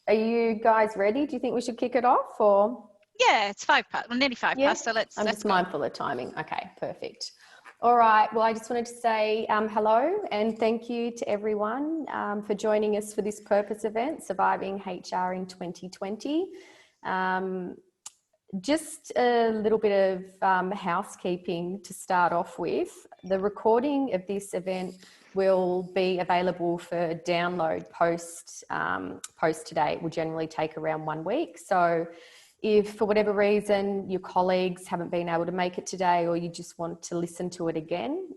Are you guys ready? Do you think we should kick it off or? Yeah, it's 5 past, well, nearly 5 past, so let's just go. Mindful of timing. Okay, perfect. All right, well, I just wanted to say hello and thank you to everyone for joining us for this purpose event, Surviving HR in 2020. Just a little bit of housekeeping to start off with. The recording of this event will be available for download post today. It will generally take around 1 week. So if for whatever reason your colleagues haven't been able to make it today, or you just want to listen to it again,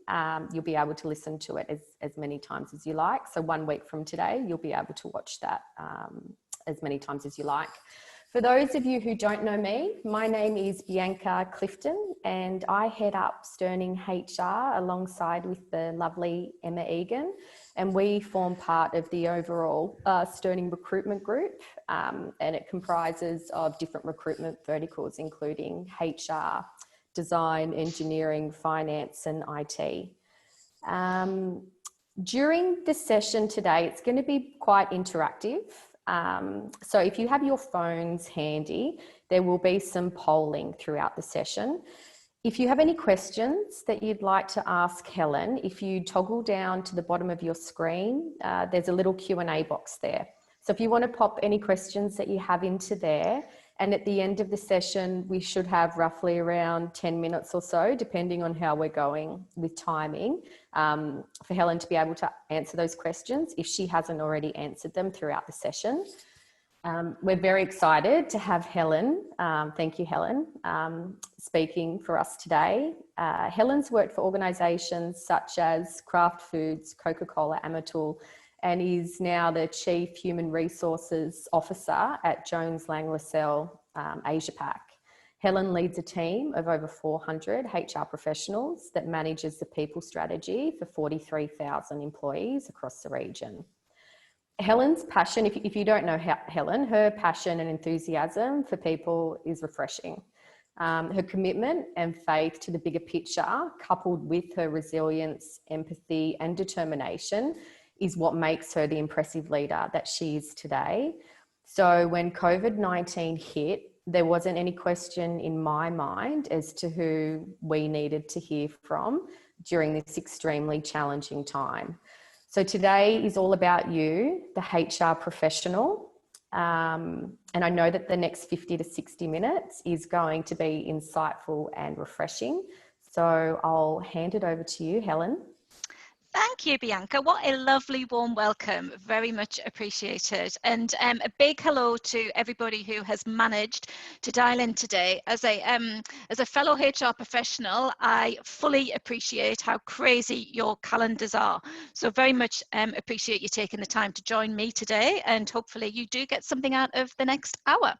you'll be able to listen to it as many times as you like. So 1 week from today, you'll be able to watch that as many times as you like. For those of you who don't know me, my name is Bianca Clifton and I head up Sterling HR alongside with the lovely Emma Egan, and we form part of the overall Sterling recruitment group, and it comprises of different recruitment verticals including HR, design, engineering, finance and IT. During the session today, it's going to be quite interactive. So if you have your phones handy, there will be some polling throughout the session. If you have any questions that you'd like to ask Helen, if you toggle down to the bottom of your screen, there's a little Q&A box there. So if you want to pop any questions that you have into there, and at the end of the session, we should have roughly around 10 minutes or so, depending on how we're going with timing, for Helen to be able to answer those questions if she hasn't already answered them throughout the session. We're very excited to have Helen, thank you Helen, speaking for us today. Helen's worked for organisations such as Kraft Foods, Coca-Cola, Amatil, and is now the Chief Human Resources Officer at Jones Lang LaSalle Asia Pac. Helen leads a team of over 400 HR professionals that manages the people strategy for 43,000 employees across the region. Helen's passion, if you don't know Helen, her passion and enthusiasm for people is refreshing. Her commitment and faith to the bigger picture, coupled with her resilience, empathy and determination, is what makes her the impressive leader that she is today. So when COVID-19 hit, there wasn't any question in my mind as to who we needed to hear from during this extremely challenging time. So today is all about you, the HR professional. And I know that the next 50 to 60 minutes is going to be insightful and refreshing. So I'll hand it over to you, Helen. Thank you, Bianca. What a lovely warm welcome. Very much appreciated. And a big hello to everybody who has managed to dial in today. As a fellow HR professional, I fully appreciate how crazy your calendars are. So very much appreciate you taking the time to join me today, and hopefully you do get something out of the next hour.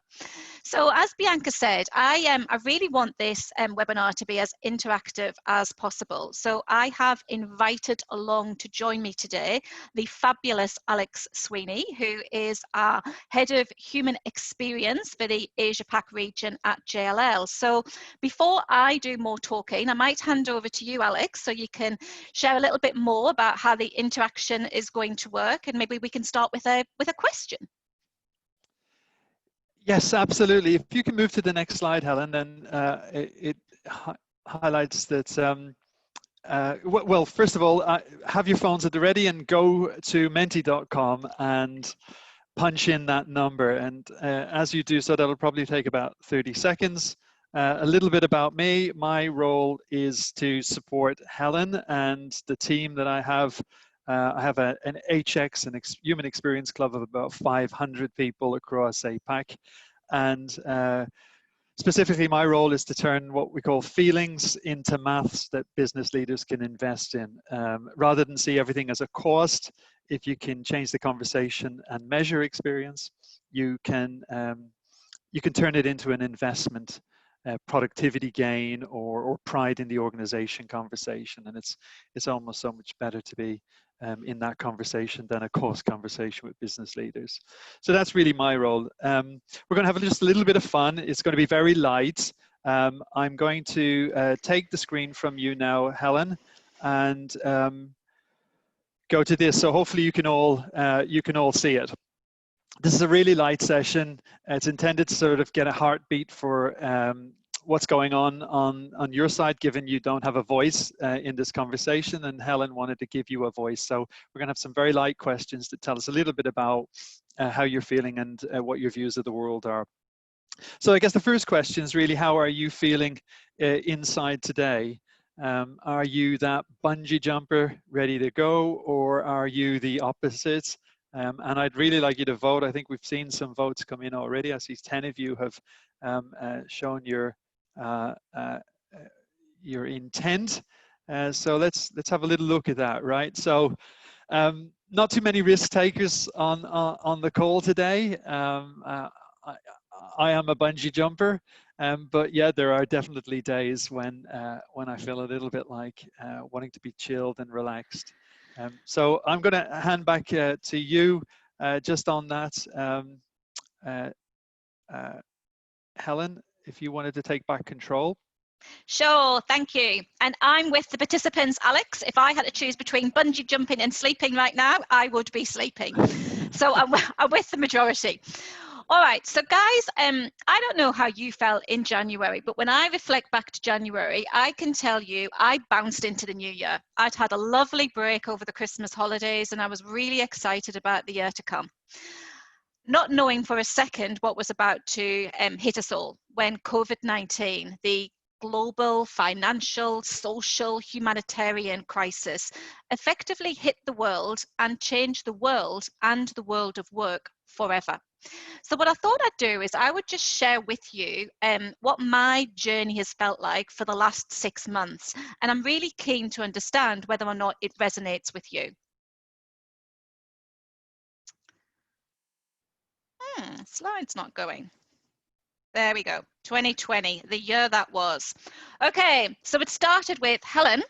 So as Bianca said, I really want this webinar to be as interactive as possible. So I have invited along to join me today the fabulous Alex Sweeney, who is our Head of Human Experience for the Asia Pac region at JLL. So before I do more talking, I might hand over to you, Alex, so you can share a little bit more about how the interaction is going to work, and maybe we can start with a question. Yes, absolutely. If you can move to the next slide, Helen, then it highlights that, well, first of all, have your phones at the ready and go to menti.com and punch in that number. And as you do so, that'll probably take about 30 seconds. A little bit about me. My role is to support Helen and the team that I have. I have an HX, an Human Experience Club of about 500 people across APAC. And specifically, my role is to turn what we call feelings into maths that business leaders can invest in. Rather than see everything as a cost, if you can change the conversation and measure experience, you can turn it into an investment, productivity gain, or pride in the organization conversation. And it's almost so much better to be in that conversation than a cost conversation with business leaders. So that's really my role. We're going to have just a little bit of fun. It's going to be very light. I'm going to take the screen from you now, Helen, and go to this. So hopefully you can all see it. this is a really light session. It's intended to sort of get a heartbeat for what's going on your side, given you don't have a voice in this conversation, and Helen wanted to give you a voice. So we're going to have some very light questions to tell us a little bit about how you're feeling and what your views of the world are. So I guess the first question is really, how are you feeling inside today? Are you that bungee jumper ready to go, or are you the opposite? And I'd really like you to vote. I think we've seen some votes come in already. I see 10 of you have shown your intent. So let's have a little look at that, right? So not too many risk takers on the call today. I am a bungee jumper, but yeah, there are definitely days when I feel a little bit like wanting to be chilled and relaxed. So I'm going to hand back to you just on that, Helen, if you wanted to take back control. Sure, thank you. And I'm with the participants, Alex. If I had to choose between bungee jumping and sleeping right now, I would be sleeping. So I'm with the majority. All right, so guys, I don't know how you felt in January, but when I reflect back to January, I can tell you I bounced into the new year. I'd had a lovely break over the Christmas holidays, and I was really excited about the year to come. Not knowing for a second what was about to hit us all when COVID-19, the global financial, social, humanitarian crisis, effectively hit the world and changed the world and the world of work forever. So what I thought I'd do is I would just share with you what my journey has felt like for the last 6 months. And I'm really keen to understand whether or not it resonates with you. Slide's not going. There we go. 2020, the year that was. Okay, so it started with, Helen,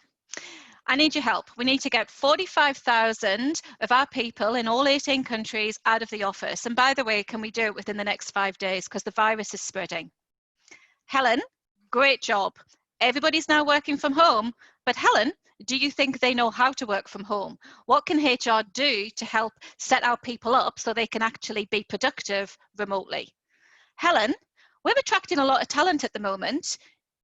I need your help. We need to get 45,000 of our people in all 18 countries out of the office. And by the way, can we do it within the next 5 days because the virus is spreading? Helen, great job. Everybody's now working from home. But Helen, do you think they know how to work from home? What can HR do to help set our people up so they can actually be productive remotely? Helen, we're attracting a lot of talent at the moment.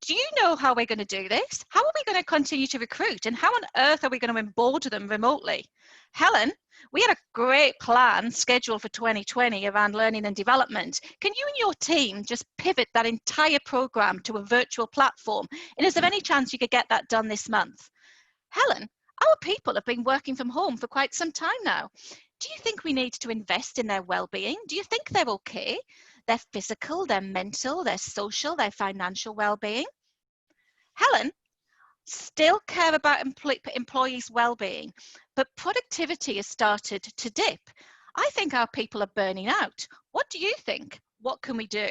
Do you know how we're going to do this? How are we going to continue to recruit? And how on earth are we going to onboard them remotely? Helen, we had a great plan scheduled for 2020 around learning and development. Can you and your team just pivot that entire program to a virtual platform? And is there any chance you could get that done this month? Helen, our people have been working from home for quite some time now. Do you think we need to invest in their well-being? Do you think they're okay? Their physical, their mental, their social, their financial well-being? Helen, still care about employees' well-being, but productivity has started to dip. I think our people are burning out. What do you think? What can we do?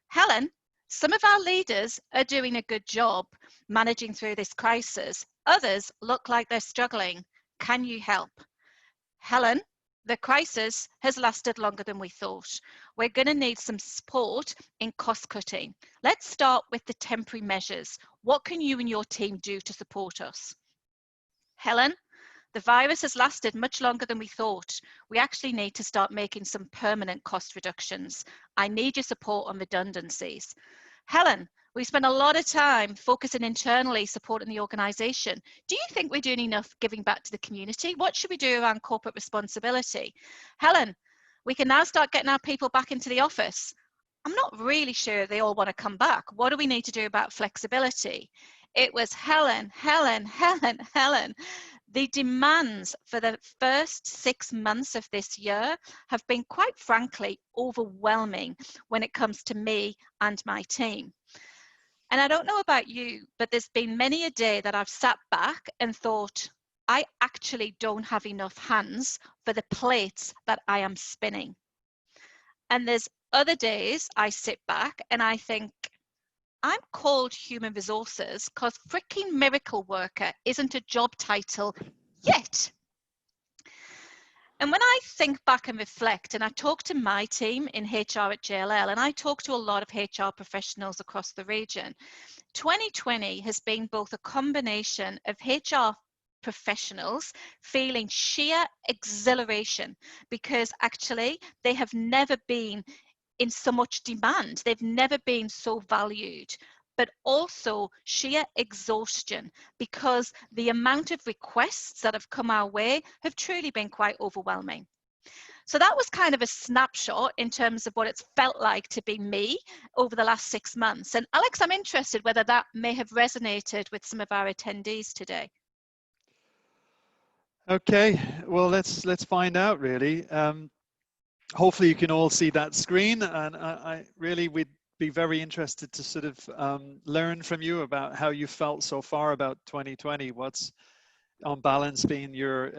Helen, some of our leaders are doing a good job managing through this crisis. Others look like they're struggling. Can you help? Helen, the crisis has lasted longer than we thought. We're going to need some support in cost cutting. Let's start with the temporary measures. What can you and your team do to support us? Helen, the virus has lasted much longer than we thought. We actually need to start making some permanent cost reductions. I need your support on redundancies. Helen, we spent a lot of time focusing internally, supporting the organisation. Do you think we're doing enough giving back to the community? What should we do around corporate responsibility? Helen, we can now start getting our people back into the office. I'm not really sure they all want to come back. What do we need to do about flexibility? It was Helen, Helen, Helen, Helen. The demands for the first 6 months of this year have been, quite frankly, overwhelming when it comes to me and my team. And I don't know about you, but there's been many a day that I've sat back and thought, I actually don't have enough hands for the plates that I am spinning. And there's other days I sit back and I think, I'm called human resources because freaking miracle worker isn't a job title yet. And when I think back and reflect, and I talk to my team in HR at JLL, and I talk to a lot of HR professionals across the region, 2020 has been both a combination of HR professionals feeling sheer exhilaration because actually they have never been in so much demand. They've never been so valued, but also sheer exhaustion because the amount of requests that have come our way have truly been quite overwhelming. So that was kind of a snapshot in terms of what it's felt like to be me over the last 6 months. And Alex, I'm interested whether that may have resonated with some of our attendees today. Okay, well, let's find out really. Hopefully you can all see that screen, and I really would be very interested to sort of learn from you about how you felt so far about 2020. What's on balance been your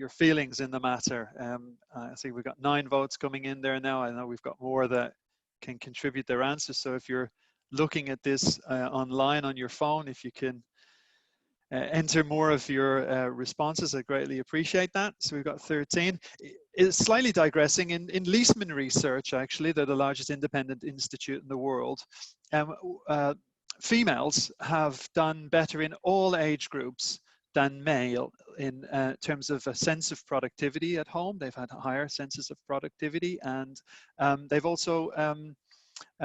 feelings in the matter? I see we've got 9 votes coming in there now. I know we've got more that can contribute their answers. So if you're looking at this online on your phone, if you can enter more of your responses, I greatly appreciate that. So we've got 13. It's slightly digressing. In Leesman Research, actually, they're the largest independent institute in the world. Females have done better in all age groups than male in terms of a sense of productivity at home. They've had higher senses of productivity, and they've also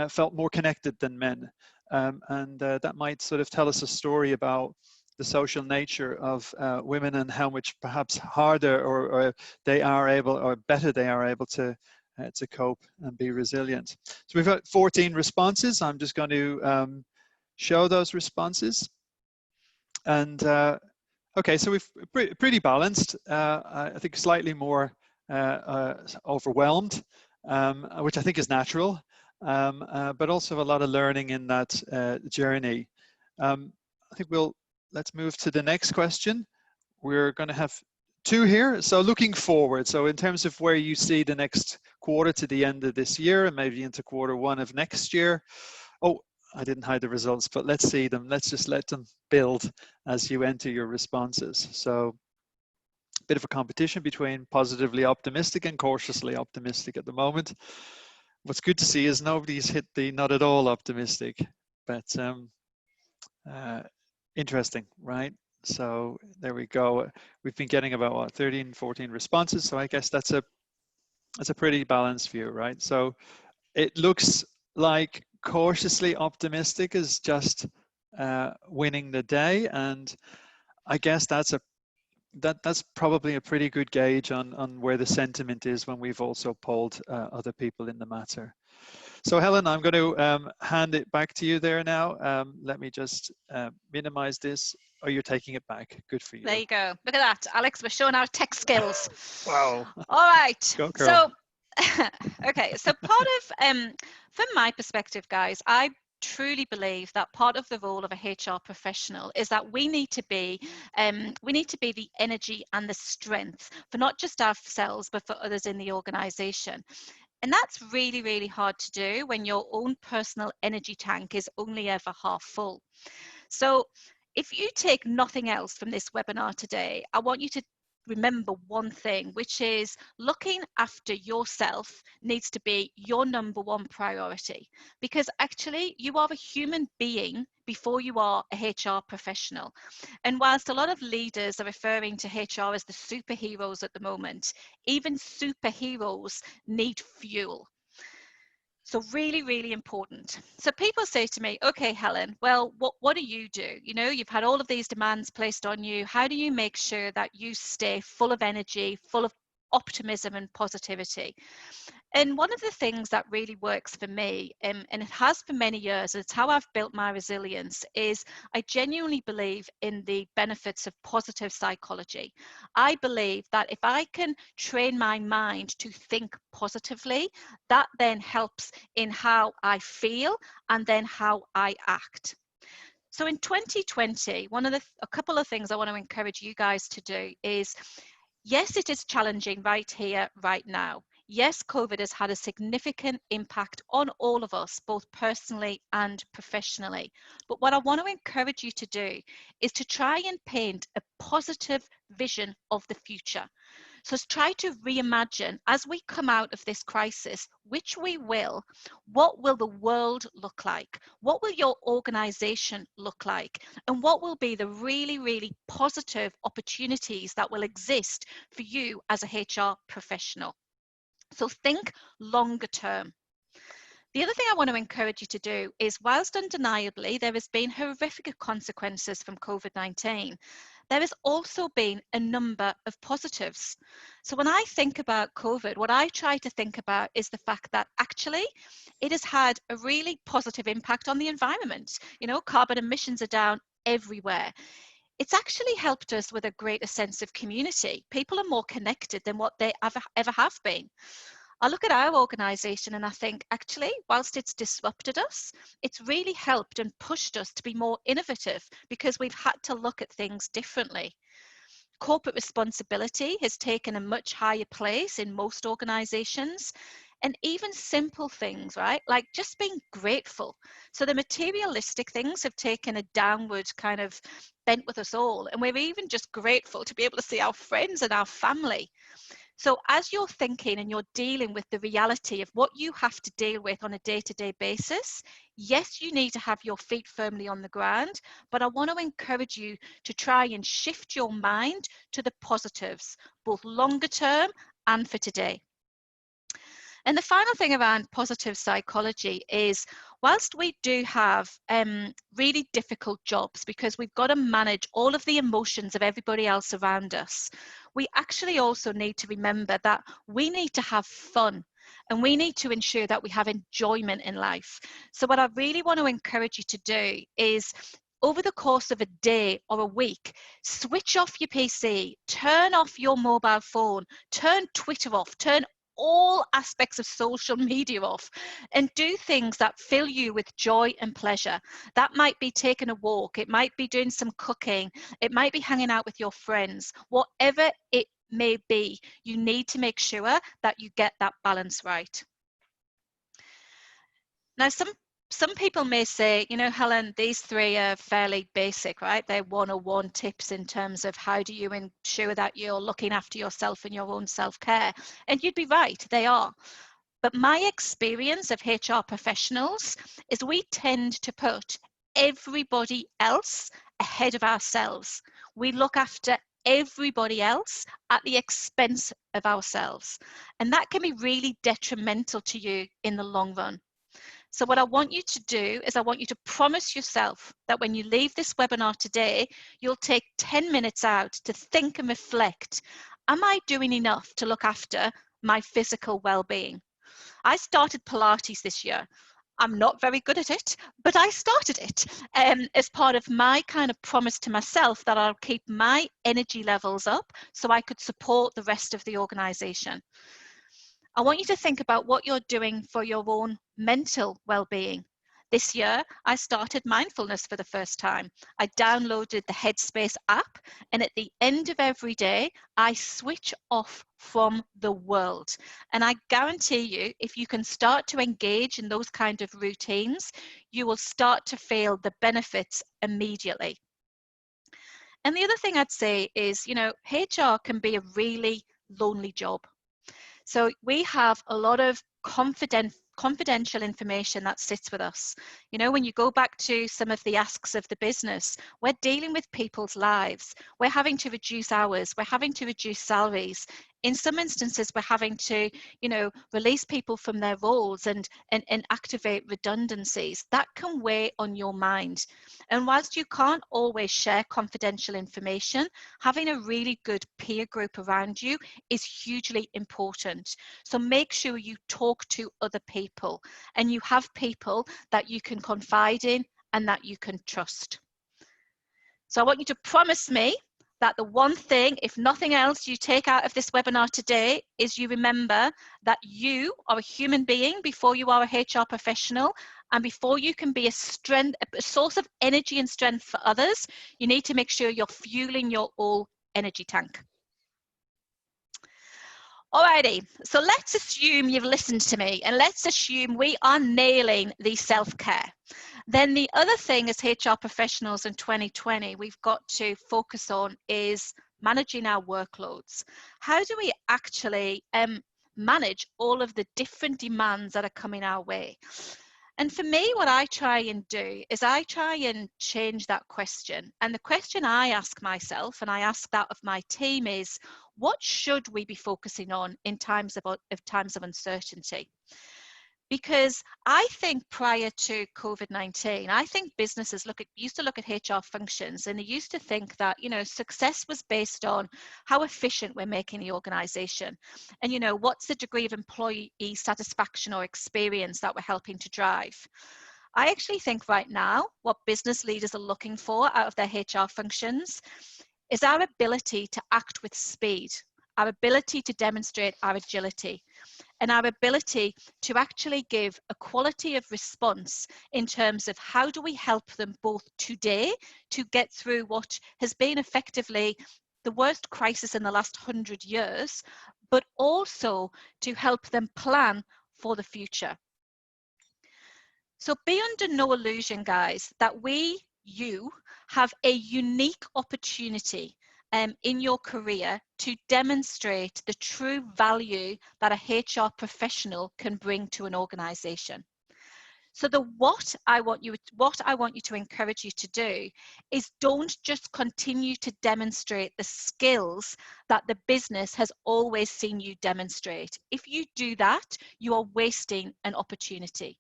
felt more connected than men. And that might sort of tell us a story about the social nature of women and how much perhaps harder or they are able, or better they are able to cope and be resilient. So we've got 14 responses. I'm just going to show those responses. And okay, so we've pretty balanced. I think slightly more overwhelmed, which I think is natural, but also a lot of learning in that journey. I think let's move to the next question. We're going to have 2 here. So looking forward, so in terms of where you see the next quarter to the end of this year and maybe into Q1 of next year. Oh, I didn't hide the results, but let's see them. Let's just let them build as you enter your responses. So a bit of a competition between positively optimistic and cautiously optimistic at the moment. What's good to see is nobody's hit the not at all optimistic, but interesting, right? So there we go. We've been getting about what, 13, 14 responses. So I guess that's a pretty balanced view, right? So it looks like cautiously optimistic is just winning the day, and I guess that's probably a pretty good gauge on where the sentiment is when we've also polled other people in the matter. So Helen, I'm going to hand it back to you there now. Let me just minimize this. Oh, you're taking it back. Good for you. There you go. Look at that, Alex. We're showing our tech skills. Wow. All right. Go, girl. So, okay. So part of, from my perspective, guys, I truly believe that part of the role of a HR professional is that we need to be the energy and the strength for not just ourselves, but for others in the organization. And that's really, really hard to do when your own personal energy tank is only ever half full. So if you take nothing else from this webinar today, I want you to remember one thing, which is looking after yourself needs to be your #1 priority, because actually you are a human being before you are a HR professional. And whilst a lot of leaders are referring to HR as the superheroes at the moment, even superheroes need fuel. So really, really important. So people say to me, okay, Helen, well, what do you do? You know, you've had all of these demands placed on you. How do you make sure that you stay full of energy, full of optimism and positivity? And one of the things that really works for me, and it has for many years, it's how I've built my resilience, is I genuinely believe in the benefits of positive psychology. I believe that if I can train my mind to think positively, that then helps in how I feel and then how I act. So in 2020, a couple of things I want to encourage you guys to do is, yes, it is challenging right here, right now. Yes, COVID has had a significant impact on all of us, both personally and professionally. But what I want to encourage you to do is to try and paint a positive vision of the future. So try to reimagine, as we come out of this crisis, which we will, what will the world look like? What will your organization look like? And what will be the really, really positive opportunities that will exist for you as a HR professional? So think longer term. The other thing I want to encourage you to do is, whilst undeniably there has been horrific consequences from COVID-19, there has also been a number of positives. So when I think about COVID, what I try to think about is the fact that actually it has had a really positive impact on the environment. You know, carbon emissions are down everywhere. It's actually helped us with a greater sense of community. People are more connected than what they ever have been. I look at our organisation and I think, actually, whilst it's disrupted us, it's really helped and pushed us to be more innovative because we've had to look at things differently. Corporate responsibility has taken a much higher place in most organisations, and even simple things, right? Like just being grateful. So the materialistic things have taken a downward kind of bent with us all, and we're even just grateful to be able to see our friends and our family. So as you're thinking and you're dealing with the reality of what you have to deal with on a day-to-day basis, yes, you need to have your feet firmly on the ground, but I want to encourage you to try and shift your mind to the positives, both longer term and for today. And the final thing around positive psychology is, whilst we do have really difficult jobs because we've got to manage all of the emotions of everybody else around us, we actually also need to remember that we need to have fun and we need to ensure that we have enjoyment in life. So what I really want to encourage you to do is, over the course of a day or a week, switch off your PC, turn off your mobile phone, turn Twitter off, turn all aspects of social media off, and do things that fill you with joy and pleasure. That might be taking a walk, it might be doing some cooking, it might be hanging out with your friends. Whatever it may be, you need to make sure that you get that balance right. Now, some people may say, you know, Helen, these three are fairly basic, right? They're 101 tips in terms of how do you ensure that you're looking after yourself and your own self-care. And you'd be right, they are. But my experience of HR professionals is we tend to put everybody else ahead of ourselves. We look after everybody else at the expense of ourselves. And that can be really detrimental to you in the long run. So what I want you to do is I want you to promise yourself that when you leave this webinar today, you'll take 10 minutes out to think and reflect. Am I doing enough to look after my physical well-being? I started Pilates this year. I'm not very good at it, but I started it as part of my kind of promise to myself that I'll keep my energy levels up so I could support the rest of the organization. I want you to think about what you're doing for your own mental well-being. This year, I started mindfulness for the first time. I downloaded the Headspace app, and at the end of every day, I switch off from the world. And I guarantee you, if you can start to engage in those kind of routines, you will start to feel the benefits immediately. And the other thing I'd say is, you know, HR can be a really lonely job. So we have a lot of confidential information that sits with us. You know, when you go back to some of the asks of the business, we're dealing with people's lives. We're having to reduce hours. We're having to reduce salaries. In some instances, we're having to, you know, release people from their roles and activate redundancies. That can weigh on your mind. And whilst you can't always share confidential information, having a really good peer group around you is hugely important. So make sure you talk to other people and you have people that you can confide in and that you can trust. So I want you to promise me that the one thing, if nothing else, you take out of this webinar today is you remember that you are a human being before you are a HR professional, and before you can be a source of energy and strength for others, you need to make sure you're fueling your whole energy tank. Alrighty, so let's assume you've listened to me and let's assume we are nailing the self-care. Then the other thing as HR professionals in 2020 we've got to focus on is managing our workloads. How do we actually manage all of the different demands that are coming our way? And for me, what I try and do is I try and change that question. And the question I ask myself, and I ask that of my team, is what should we be focusing on in times of uncertainty? Because I think prior to COVID-19, I think businesses used to look at HR functions, and they used to think that, you know, success was based on how efficient we're making the organization. And, you know, what's the degree of employee satisfaction or experience that we're helping to drive. I actually think right now, what business leaders are looking for out of their HR functions is our ability to act with speed, our ability to demonstrate our agility, and our ability to actually give a quality of response in terms of how do we help them both today to get through what has been effectively the worst crisis in the last 100 years, but also to help them plan for the future. So be under no illusion, guys, that you have a unique opportunity in your career to demonstrate the true value that a HR professional can bring to an organization. So what I want you to encourage you to do is don't just continue to demonstrate the skills that the business has always seen you demonstrate. If you do that, you are wasting an opportunity.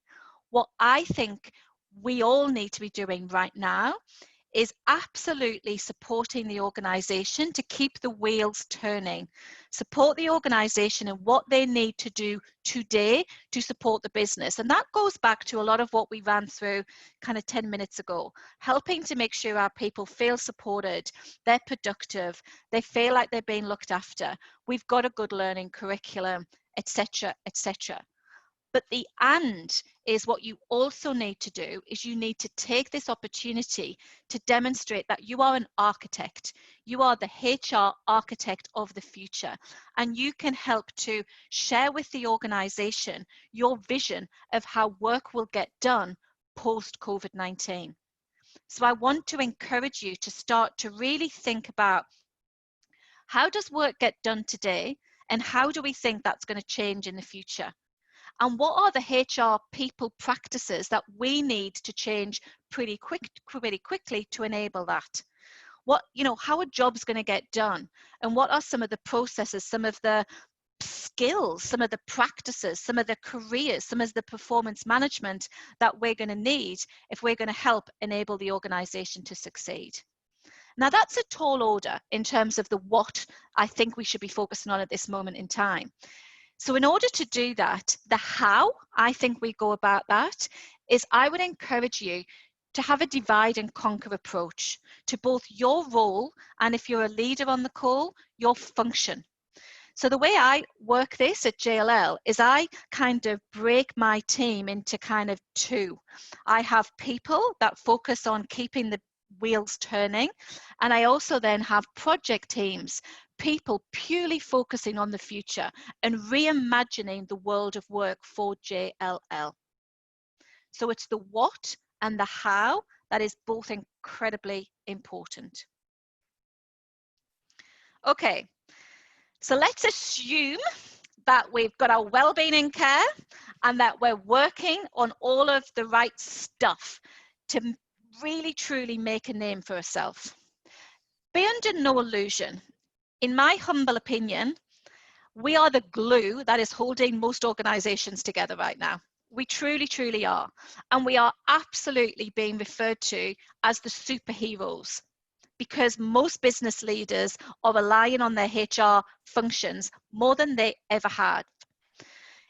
What I think we all need to be doing right now is absolutely supporting the organization to keep the wheels turning. Support the organization and what they need to do today to support the business. And that goes back to a lot of what we ran through kind of 10 minutes ago, helping to make sure our people feel supported, they're productive, they feel like they're being looked after, we've got a good learning curriculum, etc., etc. But the and is what you also need to do is you need to take this opportunity to demonstrate that you are an architect. You are the HR architect of the future, and you can help to share with the organization your vision of how work will get done post COVID-19. So I want to encourage you to start to really think about how does work get done today, and how do we think that's going to change in the future? And what are the HR people practices that we need to change pretty quickly to enable that? How are jobs going to get done? And what are some of the processes, some of the skills, some of the practices, some of the careers, some of the performance management that we're going to need if we're going to help enable the organization to succeed? Now, that's a tall order in terms of the what I think we should be focusing on at this moment in time. So in order to do that, the how I think we go about that is I would encourage you to have a divide and conquer approach to both your role and, if you're a leader on the call, your function. So the way I work this at JLL is I kind of break my team into kind of two. I have people that focus on keeping the wheels turning, and I also then have project teams, people purely focusing on the future and reimagining the world of work for JLL. So it's the what and the how that is both incredibly important. Okay, so let's assume that we've got our well-being in care and that we're working on all of the right stuff to really truly make a name for ourselves. Be under no illusion. In my humble opinion, we are the glue that is holding most organizations together right now. We truly, truly are. And we are absolutely being referred to as the superheroes, because most business leaders are relying on their HR functions more than they ever had.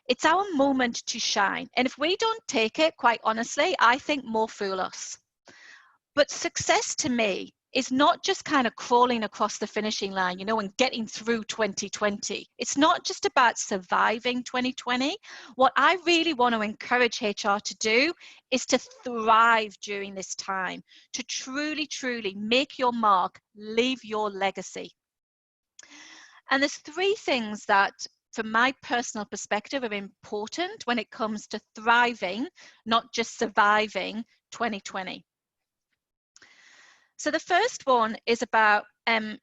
It's our moment to shine. And if we don't take it, quite honestly, I think more fool us. But success to me is not just kind of crawling across the finishing line, and getting through 2020. It's not just about surviving 2020. What I really want to encourage HR to do is to thrive during this time, to truly, truly make your mark, leave your legacy. And there's three things that, from my personal perspective, are important when it comes to thriving, not just surviving 2020. So the first one is about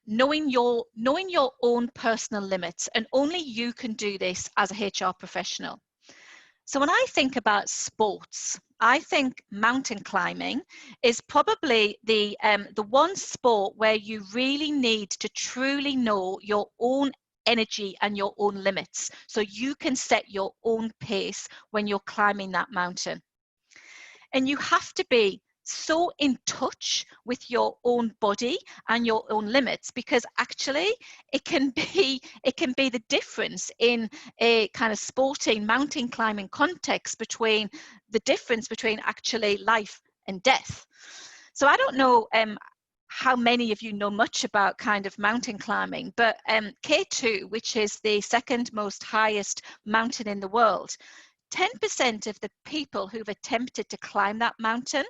knowing your own personal limits, and only you can do this as a HR professional. So when I think about sports, I think mountain climbing is probably the one sport where you really need to truly know your own energy and your own limits, so you can set your own pace when you're climbing that mountain. And you have to be so in touch with your own body and your own limits, because actually it can be the difference in a kind of sporting mountain climbing context between the difference between actually life and death. So I don't know how many of you know much about kind of mountain climbing, but K2, which is the second most highest mountain in the world, 10% of the people who've attempted to climb that mountain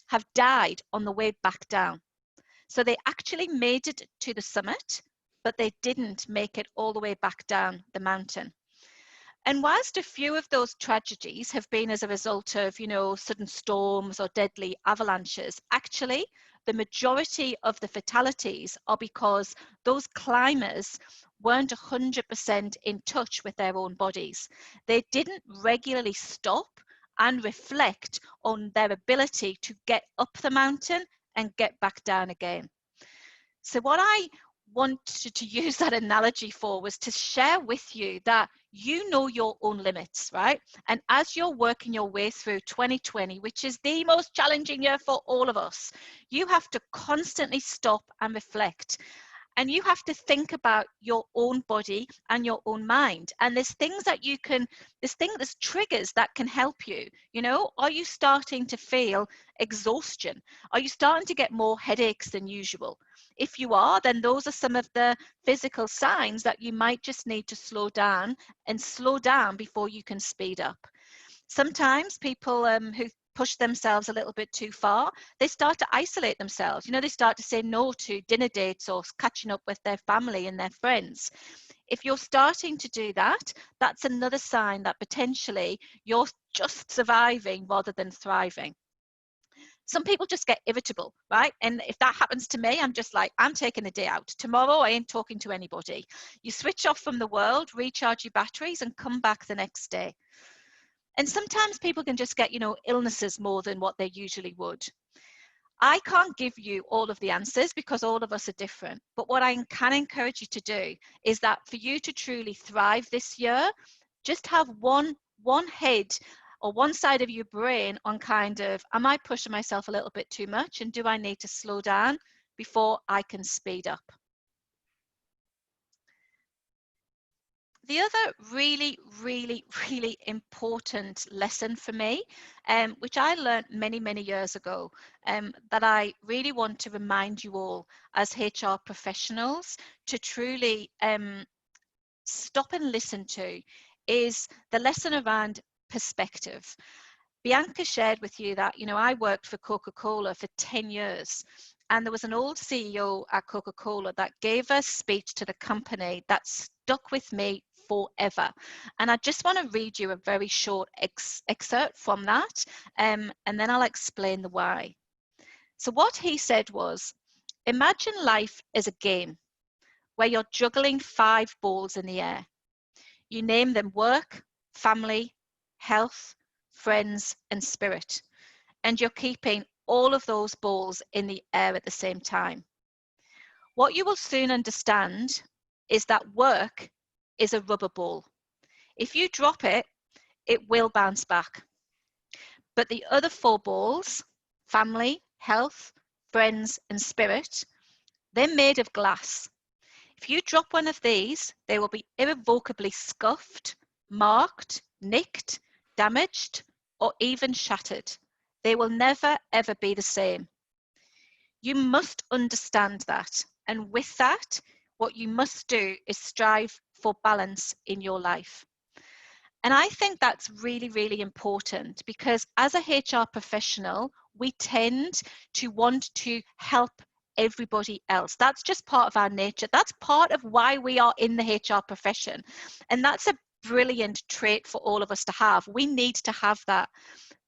have died on the way back down. So they actually made it to the summit, but they didn't make it all the way back down the mountain. And whilst a few of those tragedies have been as a result of, sudden storms or deadly avalanches, actually, the majority of the fatalities are because those climbers weren't 100% in touch with their own bodies. They didn't regularly stop and reflect on their ability to get up the mountain and get back down again. So what I wanted to use that analogy for was to share with you that you know your own limits, right? And as you're working your way through 2020, which is the most challenging year for all of us, you have to constantly stop and reflect. And you have to think about your own body and your own mind. And there's things that there's triggers that can help you. Are you starting to feel exhaustion? Are you starting to get more headaches than usual? If you are, then those are some of the physical signs that you might just need to slow down before you can speed up. Sometimes people who push themselves a little bit too far, they start to isolate themselves. They start to say no to dinner dates or catching up with their family and their friends. If you're starting to do that, that's another sign that potentially you're just surviving rather than thriving. Some people just get irritable, right? And if that happens to me, I'm just like, I'm taking a day out. Tomorrow, I ain't talking to anybody. You switch off from the world, recharge your batteries, and come back the next day. And sometimes people can just get, illnesses more than what they usually would. I can't give you all of the answers because all of us are different. But what I can encourage you to do is that for you to truly thrive this year, just have one head or one side of your brain on kind of, am I pushing myself a little bit too much? And do I need to slow down before I can speed up? The other really, really, really important lesson for me, which I learned many, many years ago, that I really want to remind you all as HR professionals to truly stop and listen to, is the lesson around perspective. Bianca shared with you that, I worked for Coca-Cola for 10 years. And there was an old CEO at Coca-Cola that gave a speech to the company that stuck with me forever. And I just want to read you a very short excerpt from that, and then I'll explain the why. So what he said was, imagine life as a game where you're juggling 5 balls in the air. You name them work, family, health, friends, and spirit. And you're keeping all of those balls in the air at the same time. What you will soon understand is that work is a rubber ball. If you drop it, it will bounce back. But the other 4 balls, family, health, friends, and spirit, they're made of glass. If you drop one of these, they will be irrevocably scuffed, marked, nicked, damaged, or even shattered. They will never, ever be the same. You must understand that. And with that, what you must do is strive for balance in your life. And I think that's really, really important, because as a HR professional, we tend to want to help everybody else. That's just part of our nature. That's part of why we are in the HR profession. And that's a brilliant trait for all of us to have. We need to have that.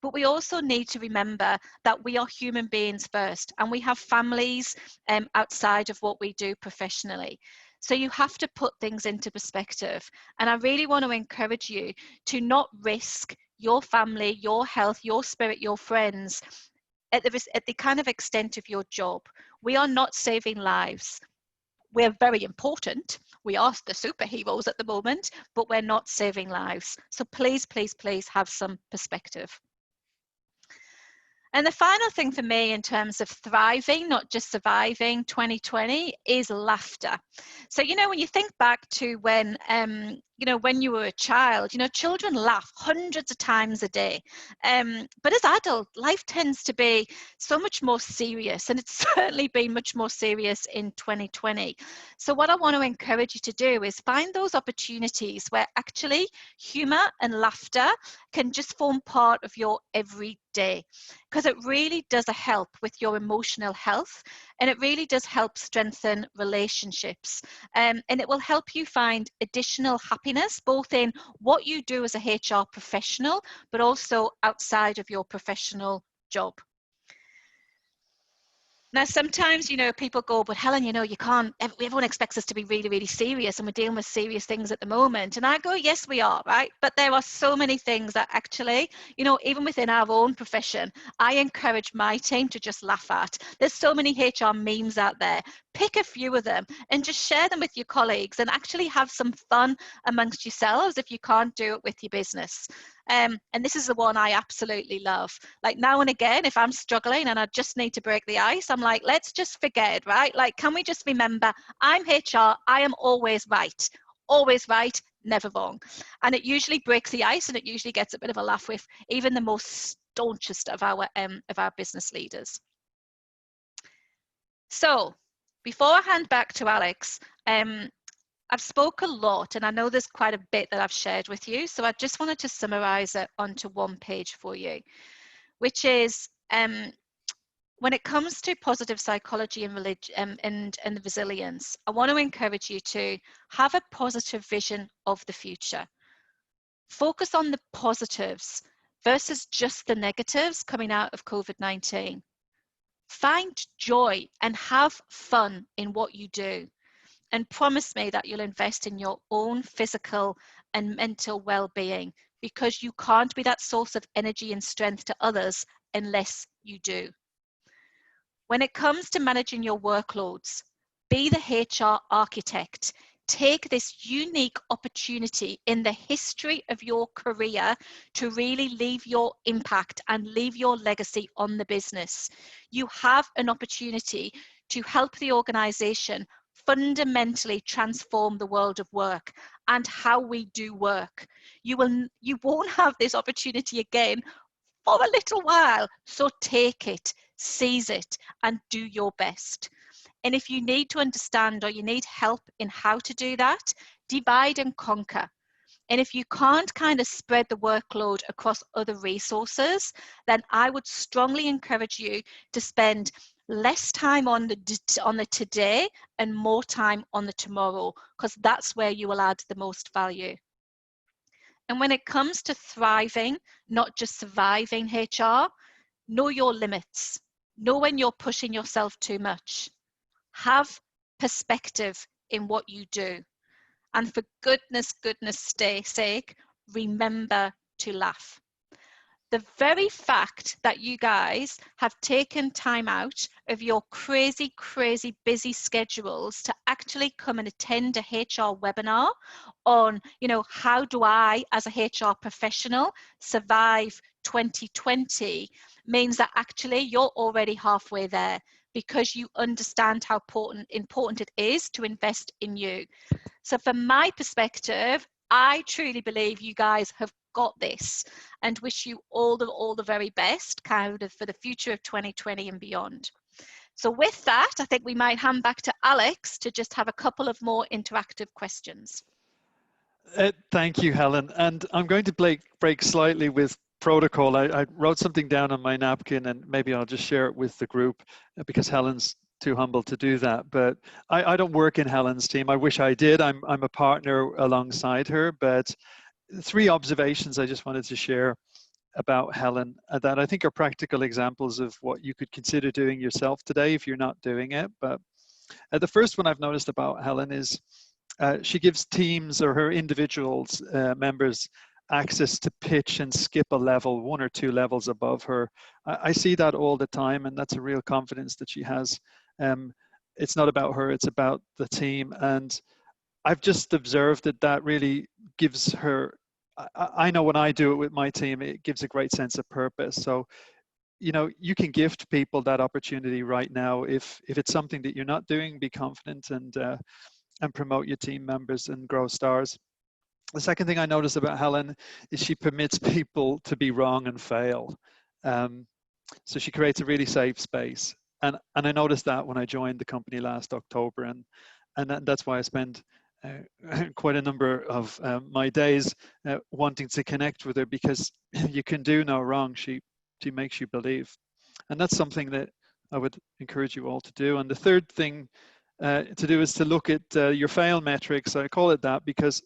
But we also need to remember that we are human beings first, and we have families outside of what we do professionally. So you have to put things into perspective. And I really want to encourage you to not risk your family, your health, your spirit, your friends at the kind of extent of your job. We are not saving lives. We're very important. We are the superheroes at the moment, but we're not saving lives. So please, please, please have some perspective. And the final thing for me in terms of thriving, not just surviving 2020, is laughter. So, you know, when you think back to when, when you were a child, children laugh hundreds of times a day. But as adults, life tends to be so much more serious, and it's certainly been much more serious in 2020. So what I want to encourage you to do is find those opportunities where actually humor and laughter can just form part of your everyday, because it really does help with your emotional health, and it really does help strengthen relationships, and it will help you find additional happiness both in what you do as a HR professional, but also outside of your professional job. Now, sometimes, people go, but Helen, you can't, everyone expects us to be really, really serious, and we're dealing with serious things at the moment. And I go, yes, we are, right? But there are so many things that actually, even within our own profession, I encourage my team to just laugh at. There's so many HR memes out there. Pick a few of them and just share them with your colleagues and actually have some fun amongst yourselves if you can't do it with your business. And this is the one I absolutely love. Like now and again, if I'm struggling and I just need to break the ice, I'm like, let's just forget, right? Like, can we just remember, I'm HR, I am always right, never wrong. And it usually breaks the ice, and it usually gets a bit of a laugh with even the most staunchest of our business leaders. So before I hand back to Alex, I've spoke a lot, and I know there's quite a bit that I've shared with you. So I just wanted to summarize it onto one page for you, which is when it comes to positive psychology and religion and resilience, I want to encourage you to have a positive vision of the future. Focus on the positives versus just the negatives coming out of COVID-19. Find joy and have fun in what you do. And promise me that you'll invest in your own physical and mental well-being, because you can't be that source of energy and strength to others unless you do. When it comes to managing your workloads, be the HR architect. Take this unique opportunity in the history of your career to really leave your impact and leave your legacy on the business. You have an opportunity to help the organization fundamentally transform the world of work and how we do work. You won't have this opportunity again for a little while, so take it, seize it, and do your best. And if you need to understand or you need help in how to do that, divide and conquer. And if you can't kind of spread the workload across other resources, then I would strongly encourage you to spend less time on the today and more time on the tomorrow, because that's where you will add the most value. And when it comes to thriving, not just surviving HR, know your limits. Know when you're pushing yourself too much. Have perspective in what you do. And for goodness sake, remember to laugh. The very fact that you guys have taken time out of your crazy busy schedules to actually come and attend a HR webinar on, how do I as a HR professional survive 2020 means that actually you're already halfway there, because you understand how important it is to invest in you. So from my perspective, I truly believe you guys have got this, and wish you all the very best kind of for the future of 2020 and beyond. So with that, I think we might hand back to Alex to just have a couple of more interactive questions. Thank you, Helen. And I'm going to break slightly with protocol. I wrote something down on my napkin, and maybe I'll just share it with the group because Helen's too humble to do that. But I don't work in Helen's team. I wish I did. I'm a partner alongside her. But 3 observations I just wanted to share. about Helen that I think are practical examples of what you could consider doing yourself today if you're not doing it. But the first one I've noticed about Helen is she gives teams or her individuals members access to pitch and skip a level, 1 or 2 levels above her. I see that all the time, and that's a real confidence that she has. It's not about her, it's about the team. And I've just observed that that really gives her, I know when I do it with my team, it gives a great sense of purpose. So, you know, you can gift people that opportunity right now. If it's something that you're not doing, be confident and promote your team members and grow stars. The second thing I notice about Helen is she permits people to be wrong and fail. So she creates a really safe space. And I noticed that when I joined the company last October, and that's why I spend quite a number of my days wanting to connect with her, because you can do no wrong. She makes you believe. And that's something that I would encourage you all to do. And the third thing to do is to look at your fail metrics. I call it that because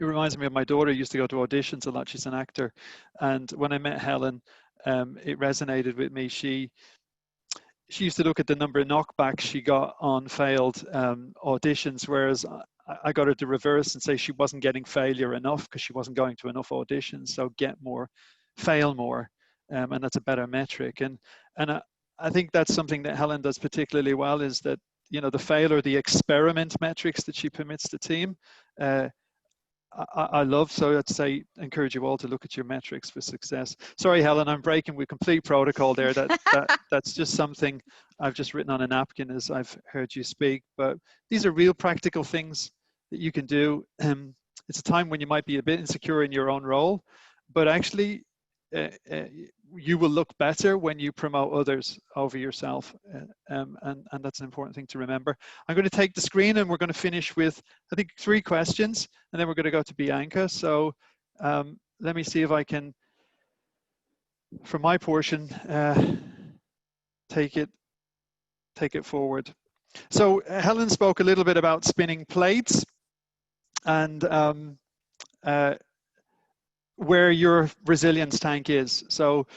it reminds me of my daughter. Used to go to auditions a lot. She's an actor. And when I met Helen, it resonated with me. She used to look at the number of knockbacks she got on failed auditions, whereas I got her to reverse and say she wasn't getting failure enough because she wasn't going to enough auditions. So get more, fail more, and that's a better metric. And I think that's something that Helen does particularly well, is that, you know, the fail or the experiment metrics that she permits the team. I love, so I'd say encourage you all to look at your metrics for success. Sorry, Helen, I'm breaking with complete protocol there. That's just something I've just written on a napkin as I've heard you speak. But these are real practical things that you can do. It's a time when you might be a bit insecure in your own role, but actually you will look better when you promote others over yourself. And that's an important thing to remember. I'm going to take the screen and we're going to finish with, I think, 3 questions, and then we're going to go to Bianca. So let me see if I can, for my portion, take it forward. So Helen spoke a little bit about spinning plates and where your resilience tank is. So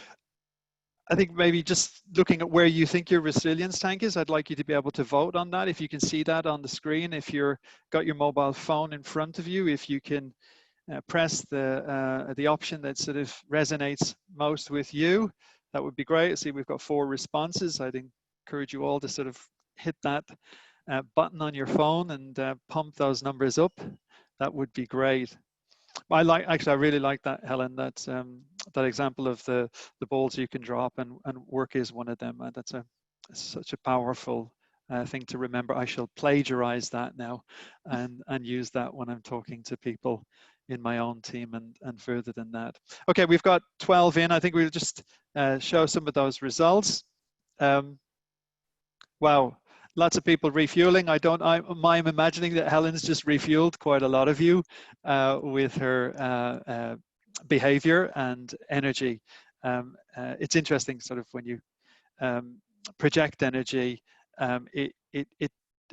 I think maybe just looking at where you think your resilience tank is, I'd like you to be able to vote on that. If you can see that on the screen, if you're got your mobile phone in front of you, if you can press the option that sort of resonates most with you, that would be great. See, we've got 4 responses. I'd encourage you all to sort of hit that button on your phone and pump those numbers up. That would be great. I really like that, Helen, that example of the balls you can drop, and work is one of them. That's such a powerful thing to remember. I shall plagiarize that now and use that when I'm talking to people in my own team and further than that. Okay, we've got 12 in. I think we'll just show some of those results. Wow. Lots of people refueling. I'm imagining that Helen's just refueled quite a lot of you with her behavior and energy. It's interesting, sort of, when you project energy, it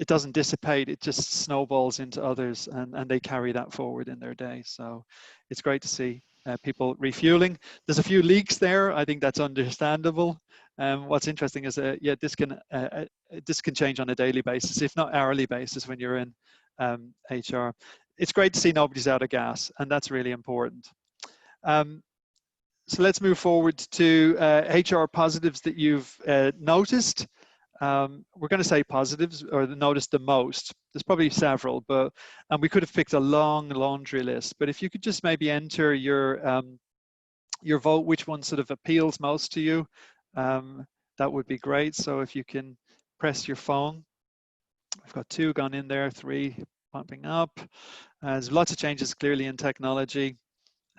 doesn't dissipate, it just snowballs into others, and they carry that forward in their day. So it's great to see people refueling. There's a few leaks there. I think that's understandable. What's interesting is yeah, this can change on a daily basis, if not hourly basis, when you're in HR. It's great to see nobody's out of gas, and that's really important. So let's move forward to HR positives that you've noticed. We're going to say positives, or noticed the most. There's probably several, and we could have picked a long laundry list. But if you could just maybe enter your vote, which one sort of appeals most to you, that would be great. So if you can press your phone. We've got 2 gone in there, 3 pumping up. There's lots of changes clearly in technology.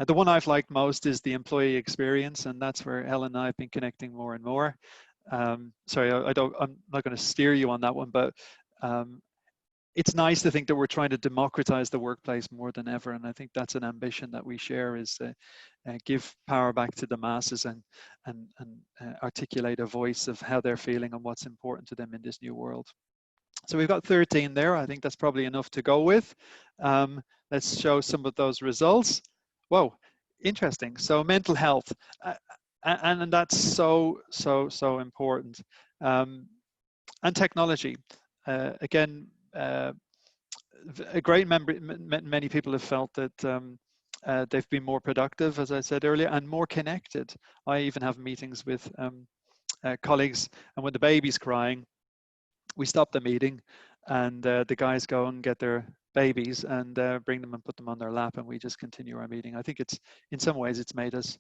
The one I've liked most is the employee experience, and that's where Helen and I have been connecting more and more. Sorry, I'm not going to steer you on that one, but it's nice to think that we're trying to democratize the workplace more than ever, and I think that's an ambition that we share, is give power back to the masses and articulate a voice of how they're feeling and what's important to them in this new world. So we've got 13 there. I think that's probably enough to go with. Let's show some of those results. Whoa, interesting. So mental health, and that's so important. And technology, again, a great many people have felt that they've been more productive, as I said earlier, and more connected. I even have meetings with colleagues, and when the baby's crying, we stop the meeting, and the guys go and get their babies and bring them and put them on their lap, and we just continue our meeting. I think it's, in some ways, it's made us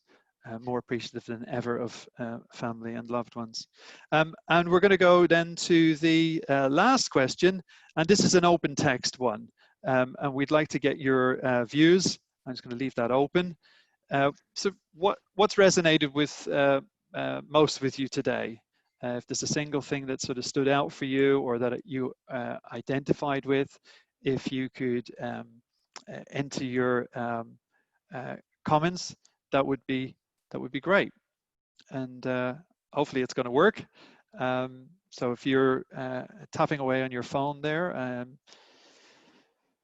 more appreciative than ever of family and loved ones. And we're going to go then to the last question, and this is an open text one, and we'd like to get your views. I'm just going to leave that open. So what's resonated with most with you today? If there's a single thing that sort of stood out for you or that you identified with, if you could enter your comments, that would be great. And hopefully it's going to work. So if you're tapping away on your phone there,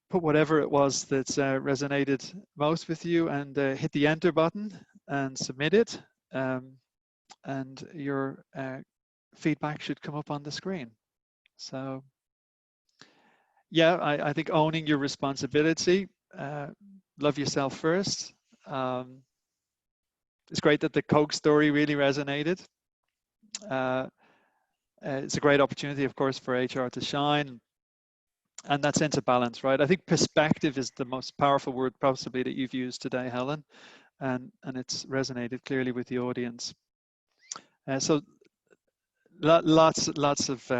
put whatever it was that resonated most with you, and hit the enter button and submit it. And your feedback should come up on the screen. So yeah, I think owning your responsibility, love yourself first. It's great that the Coke story really resonated. It's a great opportunity, of course, for HR to shine, and that sense of balance, right? I think perspective is the most powerful word possibly that you've used today, Helen, and it's resonated clearly with the audience. So lots of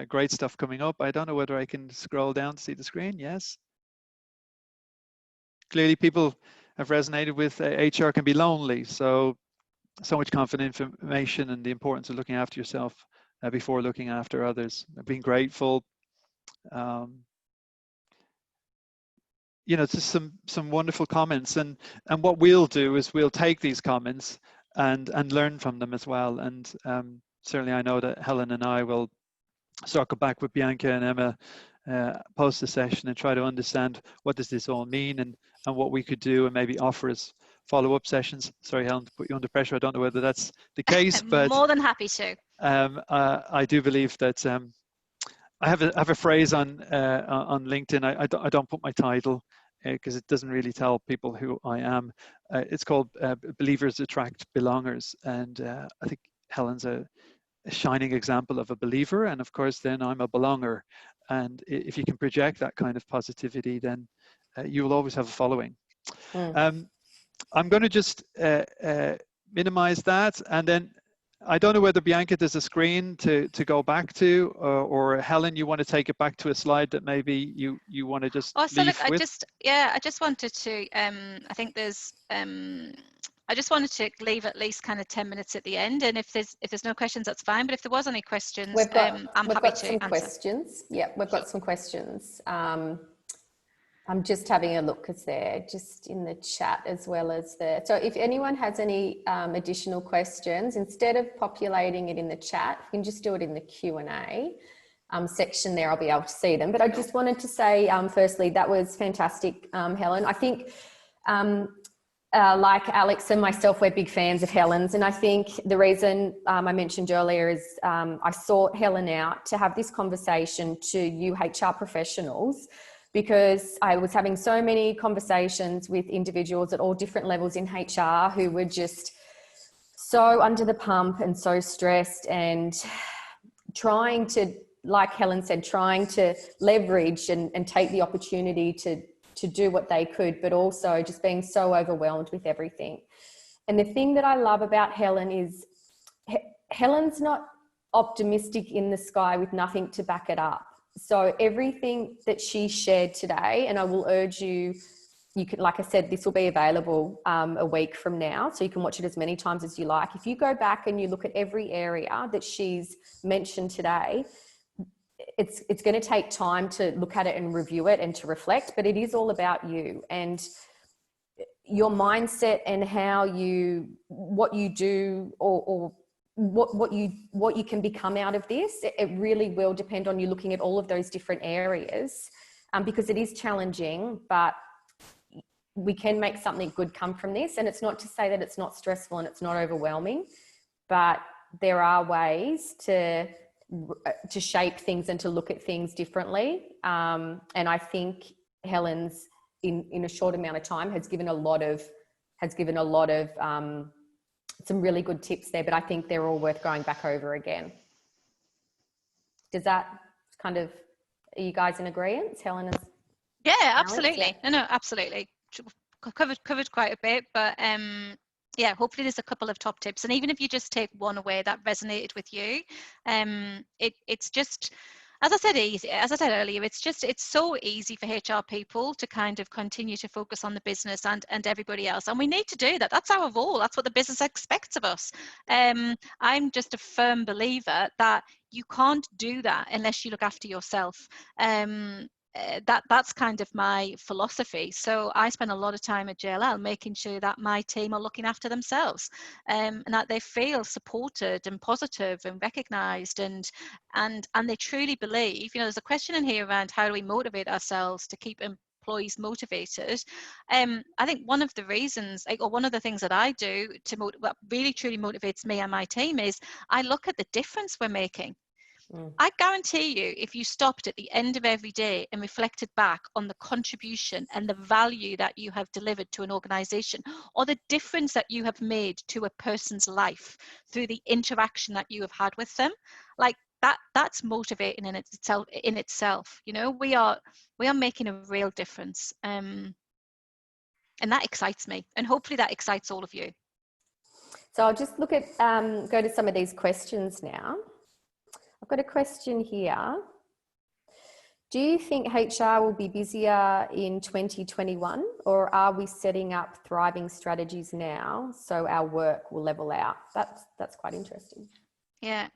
great stuff coming up. I don't know whether I can scroll down to see the screen. Yes. Clearly people have resonated with HR can be lonely. So much confident information and the importance of looking after yourself before looking after others. Being grateful. You know, just some wonderful comments. And what we'll do is we'll take these comments and learn from them as well. And certainly I know that Helen and I will circle back with Bianca and Emma post the session and try to understand what does this all mean, and what we could do, and maybe offer as follow-up sessions. Sorry, Helen, to put you under pressure. I don't know whether that's the case, but more than happy to. I do believe that I have a phrase on LinkedIn. I don't put my title because it doesn't really tell people who I am. It's called Believers Attract Belongers, and I think Helen's a shining example of a believer, and of course then I'm a belonger, and if you can project that kind of positivity, then you will always have a following. I'm going to just minimize that, and then I don't know whether Bianca there's a screen to go back to, or Helen, you want to take it back to a slide that maybe you want to just leave look, with? I just wanted to I think there's I just wanted to leave at least kind of 10 minutes at the end, and if there's no questions, that's fine. But if there was any questions, I'm happy to answer. Questions. Yeah, we've got some questions. I'm just having a look because they're just in the chat as well as the. So if anyone has any additional questions, instead of populating it in the chat, you can just do it in the Q&A section there. I'll be able to see them. But I just wanted to say, firstly, that was fantastic, Helen. I think. Like Alex and myself, we're big fans of Helen's, and I think the reason I mentioned earlier is I sought Helen out to have this conversation to you HR professionals, because I was having so many conversations with individuals at all different levels in HR who were just so under the pump and so stressed, and trying to, like Helen said, trying to leverage and take the opportunity to do what they could, but also just being so overwhelmed with everything. And the thing that I love about Helen is Helen's not optimistic in the sky with nothing to back it up. So everything that she shared today, and I will urge you can, like I said, this will be available a week from now, so you can watch it as many times as you like. If you go back and you look at every area that she's mentioned today, it's going to take time to look at it and review it and to reflect, but it is all about you and your mindset and what you do or what you can become out of this. It really will depend on you looking at all of those different areas, because it is challenging, but we can make something good come from this. And it's not to say that it's not stressful and it's not overwhelming, but there are ways to shape things and to look at things differently. And I think Helen's in a short amount of time has given a lot of some really good tips there, but I think they're all worth going back over again. Does that kind of, are you guys in agreement? Helen is? Yeah, absolutely. Yeah. No, absolutely. Covered quite a bit, but yeah, hopefully there's a couple of top tips. And even if you just take one away that resonated with you, it's just, as I said earlier, it's so easy for HR people to kind of continue to focus on the business and everybody else. And we need to do that. That's our role. That's what the business expects of us. I'm just a firm believer that you can't do that unless you look after yourself. That's kind of my philosophy. So I spend a lot of time at JLL making sure that my team are looking after themselves, and that they feel supported and positive and recognized, and they truly believe, there's a question in here around how do we motivate ourselves to keep employees motivated. I think one of the reasons, or one of the things that I do what really truly motivates me and my team is I look at the difference we're making. I guarantee you, if you stopped at the end of every day and reflected back on the contribution and the value that you have delivered to an organization, or the difference that you have made to a person's life through the interaction that you have had with them, like that's motivating in itself. We are making a real difference, and that excites me, and hopefully that excites all of you. So I'll just look at go to some of these questions now. I've got a question here. Do you think HR will be busier in 2021, or are we setting up thriving strategies now so our work will level out? That's quite interesting. Yeah.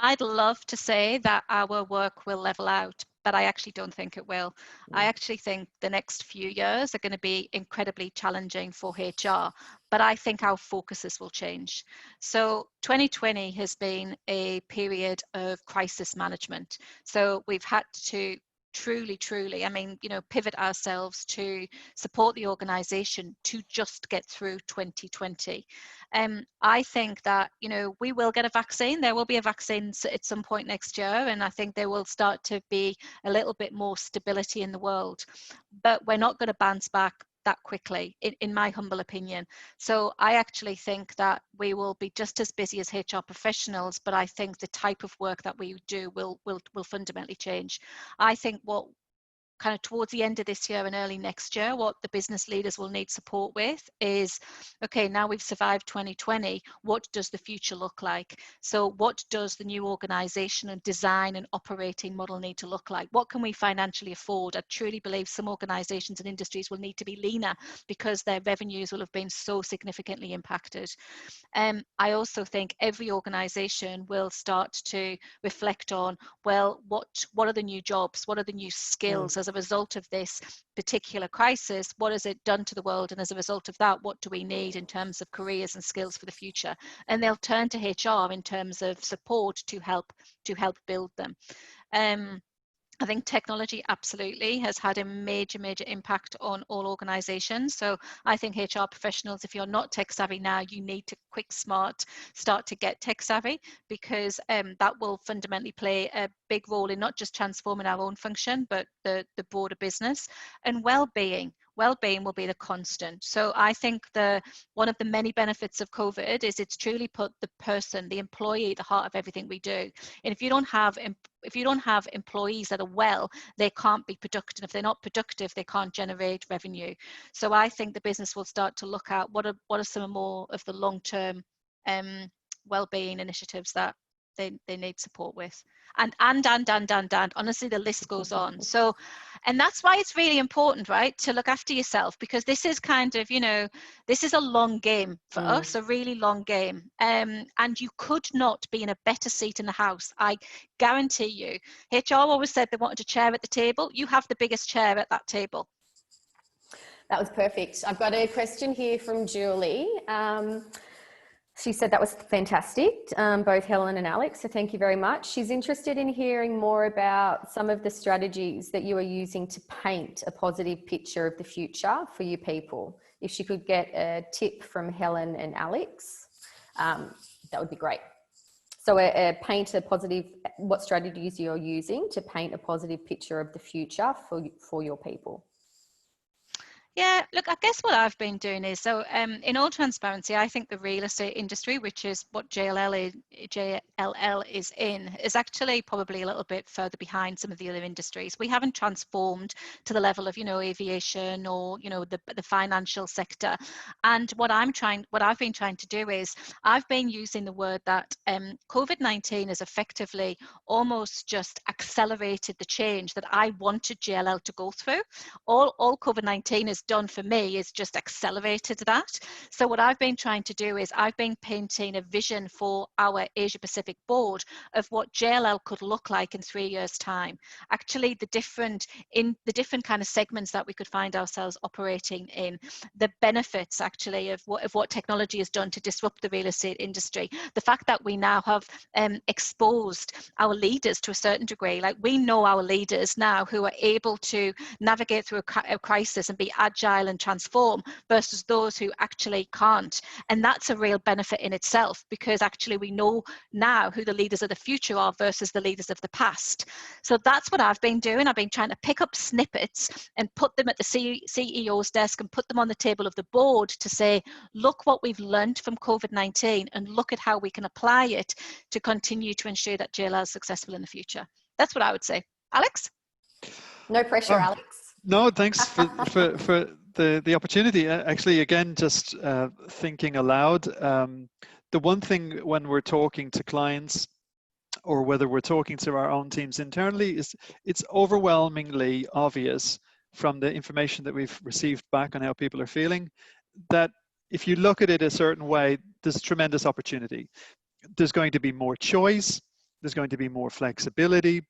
I'd love to say that our work will level out, but I actually don't think it will. I actually think the next few years are going to be incredibly challenging for HR, but I think our focuses will change. So 2020 has been a period of crisis management. So we've had to truly, pivot ourselves to support the organization to just get through 2020. I think that, we will get a vaccine. There will be a vaccine at some point next year, and I think there will start to be a little bit more stability in the world. But we're not going to bounce back that quickly, in my humble opinion. So I actually think that we will be just as busy as HR professionals, but I think the type of work that we do will fundamentally change. I think what kind of towards the end of this year and early next year, what the business leaders will need support with is, okay, now we've survived 2020, what does the future look like? So what does the new organization and design and operating model need to look like? What can we financially afford? I truly believe some organizations and industries will need to be leaner because their revenues will have been so significantly impacted. I also think every organization will start to reflect on, well, what are the new jobs? What are the new skills as a result of this particular crisis? What has it done to the world? And as a result of that, what do we need in terms of careers and skills for the future? And they'll turn to HR in terms of support to help build them. I think technology absolutely has had a major impact on all organizations. So I think HR professionals, if you're not tech savvy now, you need to start to get tech savvy, because that will fundamentally play a big role in not just transforming our own function, but the broader business. And well-being will be the constant. So I think one of the many benefits of COVID is it's truly put the person, the employee, at the heart of everything we do. And if you don't have employees that are well, they can't be productive. If they're not productive, they can't generate revenue. So I think the business will start to look at what are some more of the long-term well-being initiatives that they need support with. And honestly, the list goes on. So, and that's why it's really important, right, to look after yourself, because this is kind of, this is a long game for us, a really long game. And you could not be in a better seat in the house. I guarantee you. HR always said they wanted a chair at the table. You have the biggest chair at that table. That was perfect. I've got a question here from Julie. She said that was fantastic, both Helen and Alex, so thank you very much. She's interested in hearing more about some of the strategies that you are using to paint a positive picture of the future for your people. If she could get a tip from Helen and Alex, that would be great. So paint a positive, what strategies you're using to paint a positive picture of the future for your people. Yeah, look, I guess what I've been doing is, so in all transparency, I think the real estate industry, which is what JLL is in, is actually probably a little bit further behind some of the other industries. We haven't transformed to the level of, aviation or, the financial sector. And what I've been trying to do is, I've been using the word that COVID-19 has effectively almost just accelerated the change that I wanted JLL to go through. All COVID-19 has done for me is just accelerated that. So what I've been trying to do is I've been painting a vision for our Asia Pacific board of what JLL could look like in 3 years' time. Actually, the different kind of segments that we could find ourselves operating in, the benefits actually of what technology has done to disrupt the real estate industry, the fact that we now have exposed our leaders to a certain degree. Like, we know our leaders now who are able to navigate through a crisis and be agile and transform versus those who actually can't. And that's a real benefit in itself, because actually we know now who the leaders of the future are versus the leaders of the past. So that's what I've been doing. I've been trying to pick up snippets and put them at the CEO's desk and put them on the table of the board to say, look what we've learned from COVID-19 and look at how we can apply it to continue to ensure that JLL is successful in the future. That's what I would say. Alex? No pressure, Alex. No, thanks for the opportunity. Actually, again, just thinking aloud. The one thing when we're talking to clients, or whether we're talking to our own teams internally, is it's overwhelmingly obvious from the information that we've received back on how people are feeling, that if you look at it a certain way, there's tremendous opportunity. There's going to be more choice, there's going to be more flexibility,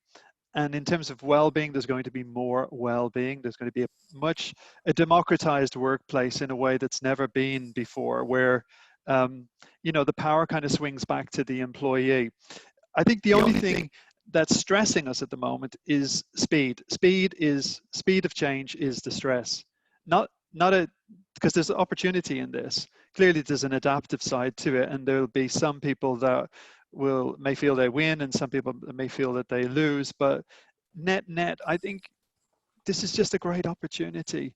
and in terms of well-being, there's going to be more well-being. There's going to be a democratized workplace in a way that's never been before, where the power kind of swings back to the employee. I think the only thing that's stressing us at the moment is speed. Speed of change is the stress. Because there's opportunity in this. Clearly, there's an adaptive side to it, and there will be some people that may feel they win and some people may feel that they lose, but net, I think this is just a great opportunity.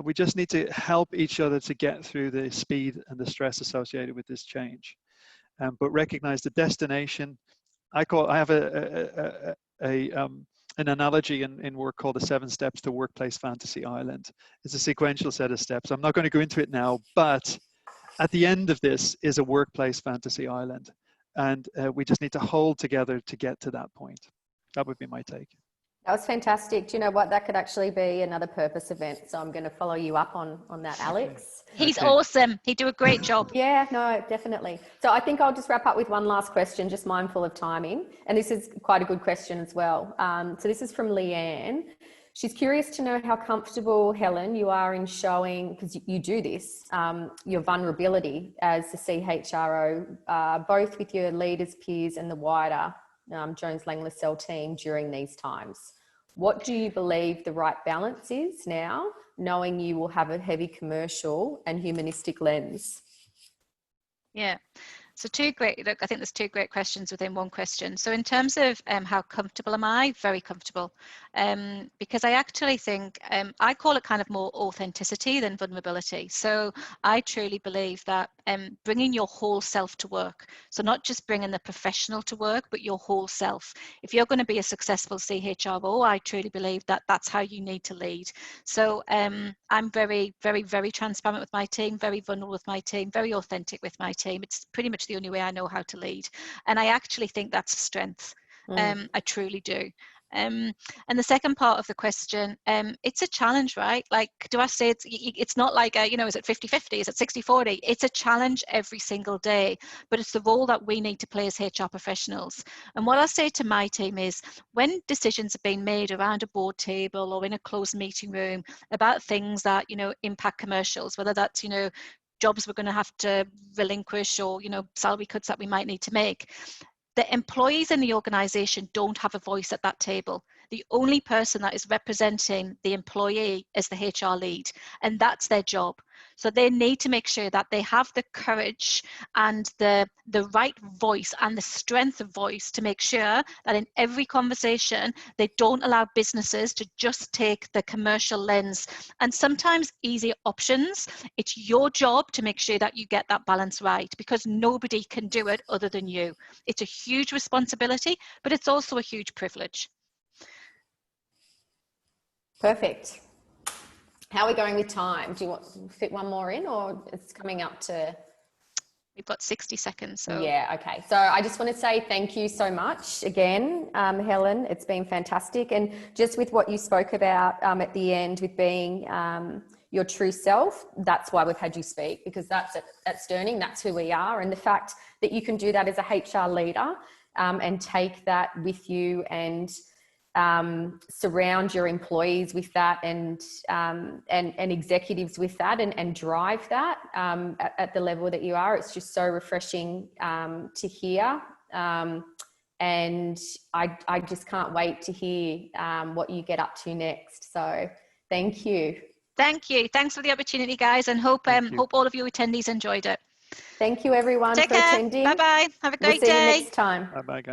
We just need to help each other to get through the speed and the stress associated with this change, but recognize the destination. I have an analogy in work called the 7 steps to Workplace Fantasy Island. It's a sequential set of steps. I'm not going to go into it now, but at the end of this is a workplace fantasy island. And we just need to hold together to get to that point. That would be my take. That was fantastic. Do you know what? That could actually be another purpose event. So I'm going to follow you up on that, Alex. He's awesome. He do a great job. Yeah, no, definitely. So I think I'll just wrap up with one last question, just mindful of timing. And this is quite a good question as well. So this is from Leanne. She's curious to know how comfortable, Helen, you are in showing, because you do this, your vulnerability as the CHRO, both with your leaders, peers, and the wider Jones Lang LaSalle team during these times. What do you believe the right balance is now, knowing you will have a heavy commercial and humanistic lens? Yeah. So I think there's 2 great questions within one question. So in terms of how comfortable am I? Very comfortable. Because I actually think, I call it kind of more authenticity than vulnerability. So I truly believe that bringing your whole self to work, so not just bringing the professional to work, but your whole self. If you're going to be a successful CHRO, I truly believe that that's how you need to lead. So I'm very, very, very transparent with my team, very vulnerable with my team, very authentic with my team. It's pretty much the only way I know how to lead. And I actually think that's a strength. I truly do. And the second part of the question, it's a challenge, right? Like, do I say it's not like, is it 50-50? Is it 60-40? It's a challenge every single day, but it's the role that we need to play as HR professionals. And what I say to my team is, when decisions are being made around a board table or in a closed meeting room about things that, impact commercials, whether that's, jobs we're going to have to relinquish, or, you know, salary cuts that we might need to make. The employees in the organization don't have a voice at that table. The only person that is representing the employee is the HR lead, and that's their job. So they need to make sure that they have the courage and the right voice and the strength of voice to make sure that in every conversation, they don't allow businesses to just take the commercial lens and sometimes easier options. It's your job to make sure that you get that balance right, because nobody can do it other than you. It's a huge responsibility, but it's also a huge privilege. Perfect. How are we going with time? Do you want to fit one more in, or it's coming up to? We've got 60 seconds. So yeah, okay. So I just want to say thank you so much again, Helen. It's been fantastic. And just with what you spoke about at the end with being your true self, that's why we've had you speak, because that's at Sterling, that's who we are. And the fact that you can do that as a HR leader and take that with you and surround your employees with that, and executives with that, and drive that at the level that you are. It's just so refreshing to hear, and I just can't wait to hear what you get up to next. So thank you. Thank you. Thanks for the opportunity, guys, and hope all of you attendees enjoyed it. Thank you, everyone, Take for care. attending. Bye-bye. Have a great We'll see day. you next time. Bye-bye, guys.